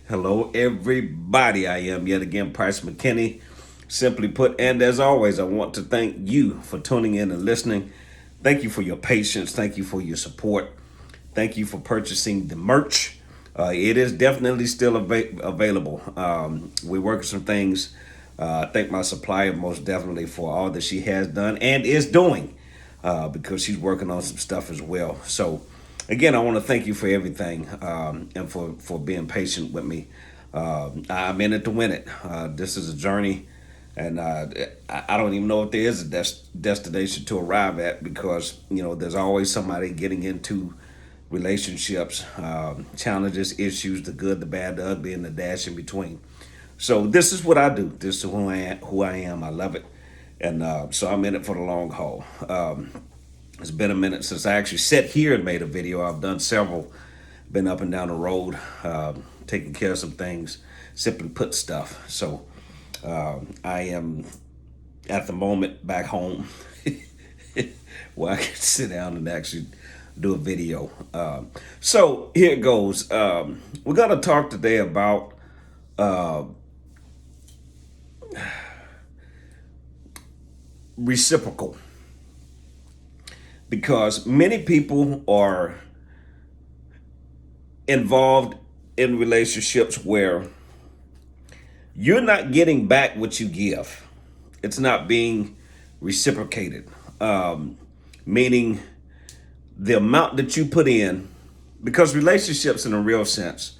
Hello, everybody. I am yet again Price McKinney. Simply put, and as always, I want to thank you for tuning in and listening. Thank you for your patience. Thank you for your support. Thank you for purchasing the merch. It is definitely still available. We're working some things. Thank my supplier most definitely for all that she has done and is doing because she's working on some stuff as well. So, again, I want to thank you for everything and for being patient with me. I'm in it to win it. This is a journey, and I don't even know if there is a destination to arrive at because there's always somebody getting into relationships, challenges, issues, the good, the bad, the ugly, and the dash in between. So this is what I do. This is who I am. Who I am. I love it, and so I'm in it for the long haul. It's been a minute since I actually sat here and made a video. I've done several, been up and down the road, taking care of some things, simply put stuff. So I am at the moment back home where I can sit down and actually do a video. So here it goes. We're going to talk today about reciprocal because many people are involved in relationships where you're not getting back what you give. It's not being reciprocated, meaning the amount that you put in, because relationships in a real sense,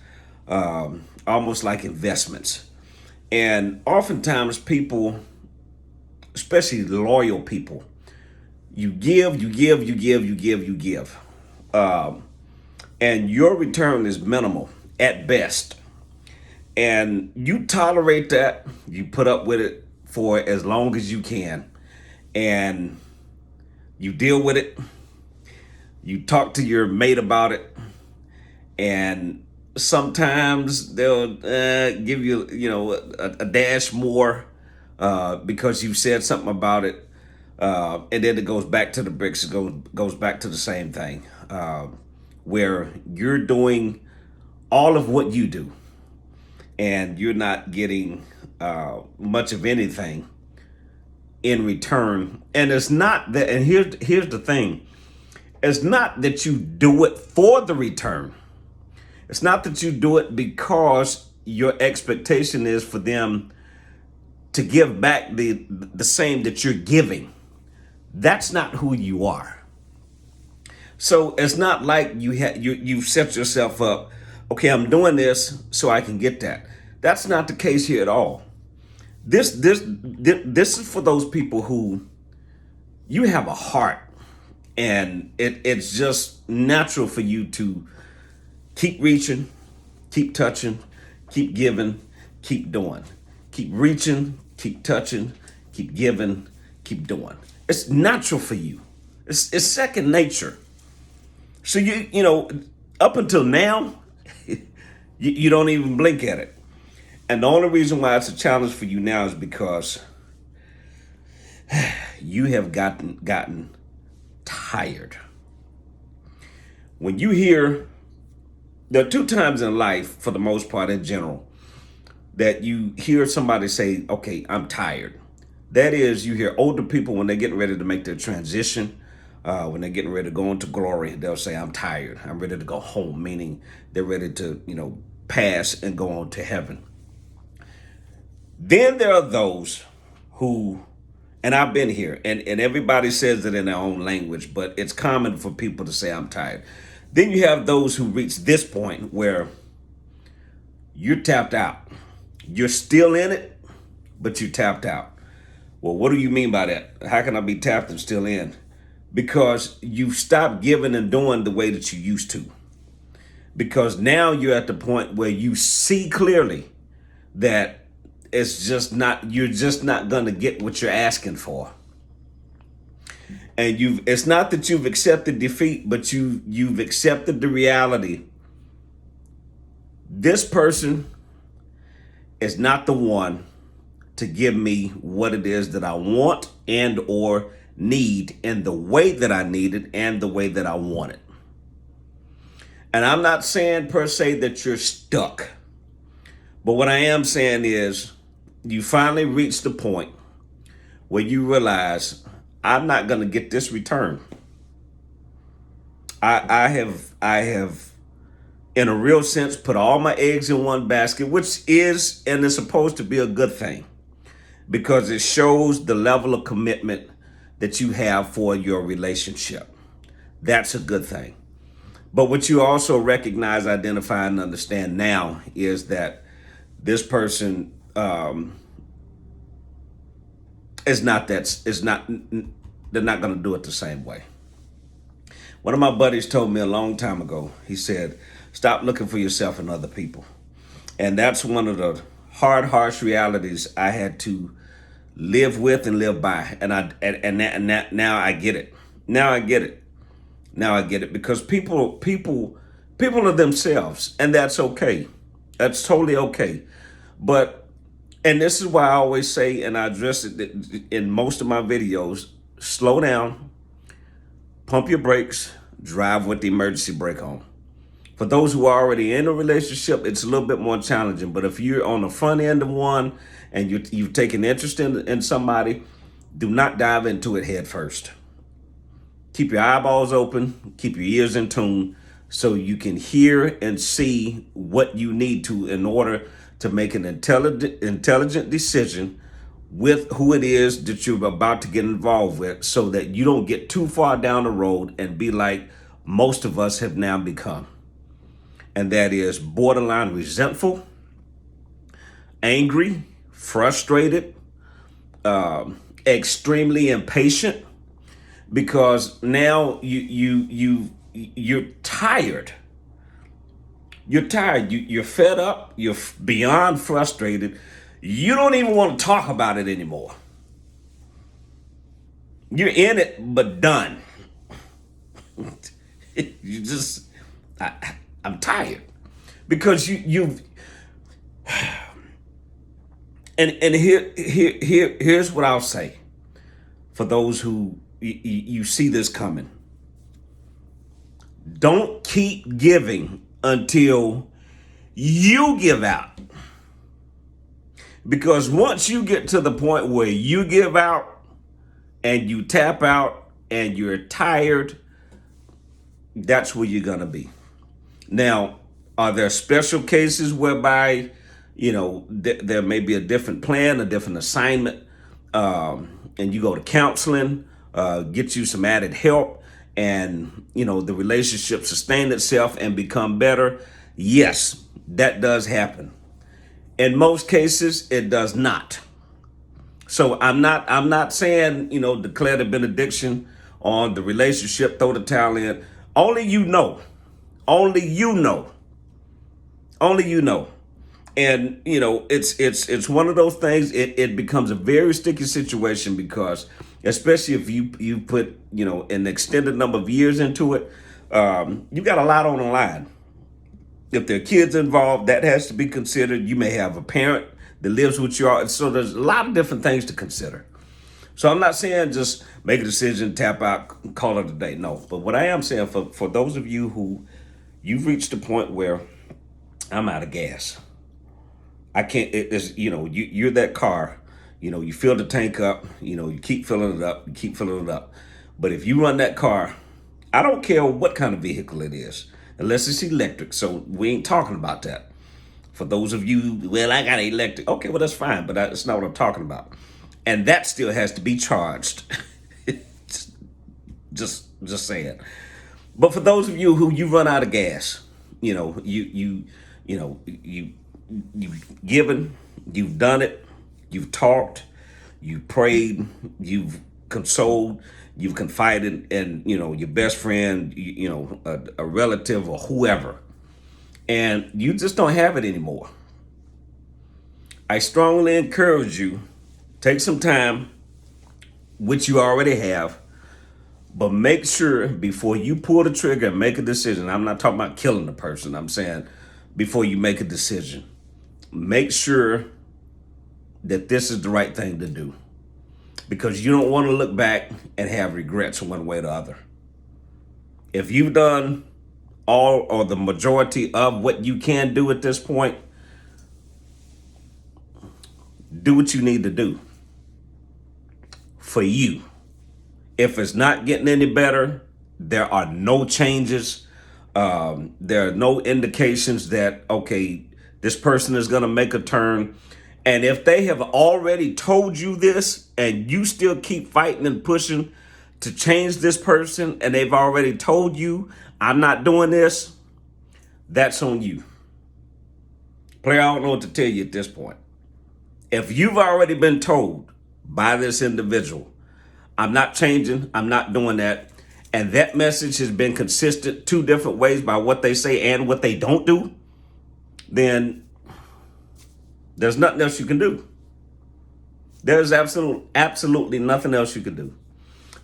almost like investments. And oftentimes people, especially loyal people, you give, you give, you give, you give, you give. And your return is minimal at best. And you tolerate that, you put up with it for as long as you can. And you deal with it. You talk to your mate about it. And sometimes they'll give you, a dash more because you said something about it. And then it goes back to the bricks. It goes back to the same thing where you're doing all of what you do and you're not getting much of anything in return. And it's not that, and here's the thing. It's not that you do it for the return. It's not that you do it because your expectation is for them to give back the same that you're giving. That's not who you are. So it's not like you've set yourself up. Okay, I'm doing this so I can get that. That's not the case here at all. This is for those people who you have a heart, and it's just natural for you to keep reaching, keep touching, keep giving, keep doing, keep reaching, keep touching, keep giving, keep doing. It's natural for you. It's second nature. So up until now, you don't even blink at it. And the only reason why it's a challenge for you now is because you have gotten tired. When you hear, there are two times in life, for the most part in general, that you hear somebody say, okay, I'm tired. That is, you hear older people when they're getting ready to make their transition, when they're getting ready to go into glory, they'll say, I'm tired. I'm ready to go home, meaning they're ready to, pass and go on to heaven. Then there are those who, and I've been here, and everybody says it in their own language, but it's common for people to say, I'm tired. Then you have those who reach this point where you're tapped out. You're still in it, but you tapped out. Well, what do you mean by that? How can I be tapped and still in? Because you've stopped giving and doing the way that you used to. Because now you're at the point where you see clearly that you're just not going to get what you're asking for. And it's not that you've accepted defeat, but you've accepted the reality. This person is not the one to give me what it is that I want and or need in the way that I need it and the way that I want it. And I'm not saying per se that you're stuck. But what I am saying is you finally reach the point where you realize I'm not going to get this return. I have in a real sense put all my eggs in one basket, which is and is supposed to be a good thing because it shows the level of commitment that you have for your relationship. That's a good thing. But what you also recognize, identify, and understand now is that this person is not that is not they're not going to do it the same way. One of my buddies told me a long time ago. He said, "Stop looking for yourself in other people," and that's one of the hard, harsh realities I had to live with and live by. And now I get it. Now I get it. Now I get it because people are themselves, and that's okay. That's totally okay. But and this is why I always say, and I address it in most of my videos: slow down, pump your brakes, drive with the emergency brake on. For those who are already in a relationship, it's a little bit more challenging. But if you're on the front end of one and you've taken interest in somebody, do not dive into it head first. Keep your eyeballs open, keep your ears in tune so you can hear and see what you need to in order to make an intelligent decision with who it is that you're about to get involved with so that you don't get too far down the road and be like most of us have now become. And that is borderline resentful, angry, frustrated, extremely impatient, because now you're tired. You're tired. You're fed up. You're beyond frustrated. You don't even want to talk about it anymore. You're in it, but done. You just, I'm tired because you've. And here's what I'll say for those who you see this coming. Don't keep giving until you give out. Because once you get to the point where you give out and you tap out and you're tired, that's where you're going to be. Now, are there special cases whereby, there may be a different plan, a different assignment, and you go to counseling, get you some added help, and, the relationship sustain itself and become better? Yes, that does happen. In most cases, it does not. So I'm not saying, declare the benediction on the relationship, throw the towel in. Only you know. Only you know. Only you know. And it's one of those things. It becomes a very sticky situation because, especially if you put an extended number of years into it, you got a lot on the line. If there are kids involved, that has to be considered. You may have a parent that lives with you. So there's a lot of different things to consider. So I'm not saying just make a decision, tap out, call it a day. No. But what I am saying for those of you who you've reached the point where I'm out of gas. I can't, you're that car, you fill the tank up, you keep filling it up, But if you run that car, I don't care what kind of vehicle it is, unless it's electric. So we ain't talking about that. For those of you, well, I got electric. Okay, well, that's fine, but that's not what I'm talking about. And that still has to be charged. just saying. But for those of you who you run out of gas, you've given, you've done it, you've talked, you've prayed, you've consoled, you've confided in, your best friend, a relative or whoever, and you just don't have it anymore. I strongly encourage you, take some time, which you already have, but make sure before you pull the trigger and make a decision. I'm not talking about killing the person. I'm saying before you make a decision, make sure that this is the right thing to do, because you don't want to look back and have regrets one way or the other. If you've done all or the majority of what you can do at this point, do what you need to do for you. If it's not getting any better, there are no changes. There are no indications that, okay, this person is going to make a turn. And if they have already told you this and you still keep fighting and pushing to change this person, and they've already told you, I'm not doing this, that's on you. Player, I don't know what to tell you at this point. If you've already been told by this individual, I'm not changing, I'm not doing that, and that message has been consistent two different ways by what they say and what they don't do, then there's nothing else you can do. There's absolutely nothing else you can do.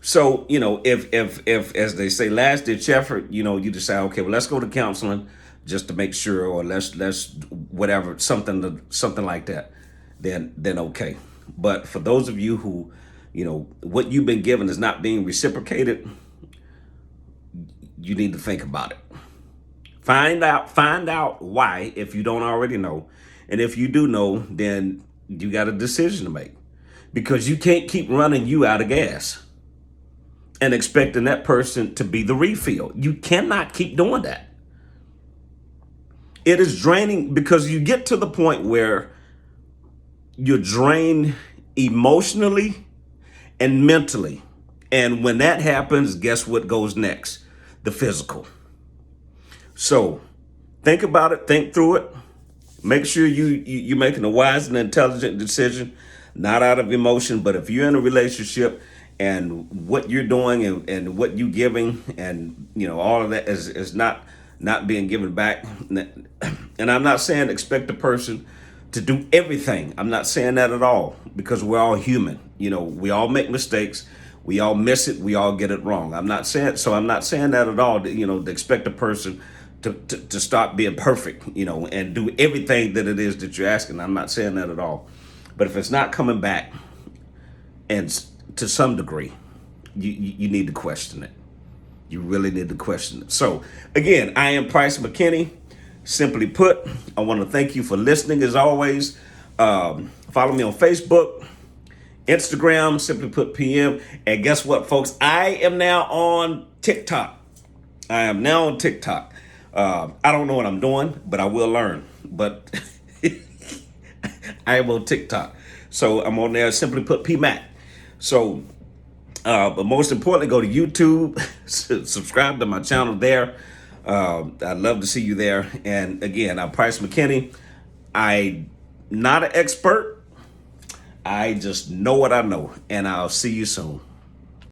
So, if as they say, last ditch effort, you decide, okay, well, let's go to counseling just to make sure, or let's whatever, something like that, then okay. But for those of you who, what you've been given is not being reciprocated, you need to think about it. Find out why, if you don't already know. And if you do know, then you got a decision to make, because you can't keep running you out of gas and expecting that person to be the refill. You cannot keep doing that. It is draining, because you get to the point where you're drained emotionally and mentally. And when that happens, guess what goes next? The physical. So think about it, think through it. Make sure you're making a wise and intelligent decision, not out of emotion. But if you're in a relationship and what you're doing and what you're giving, and all of that is not being given back. And I'm not saying expect a person to do everything. I'm not saying that at all, because we're all human. We all make mistakes. We all miss it. We all get it wrong. I'm not saying that at all, to expect a person to start being perfect, and do everything that it is that you're asking. I'm not saying that at all. But if it's not coming back, and to some degree, you need to question it. You really need to question it. So again, I am Price McKinney. Simply put, I want to thank you for listening as always. Follow me on Facebook, Instagram, Simply Put PM. And guess what, folks? I am now on TikTok. I don't know what I'm doing, but I will learn. But I am on TikTok. So I'm on there, Simply Put PMAC. So, but most importantly, go to YouTube, subscribe to my channel there. I'd love to see you there. And again, I'm Price McKinney. I'm not an expert. I just know what I know. And I'll see you soon.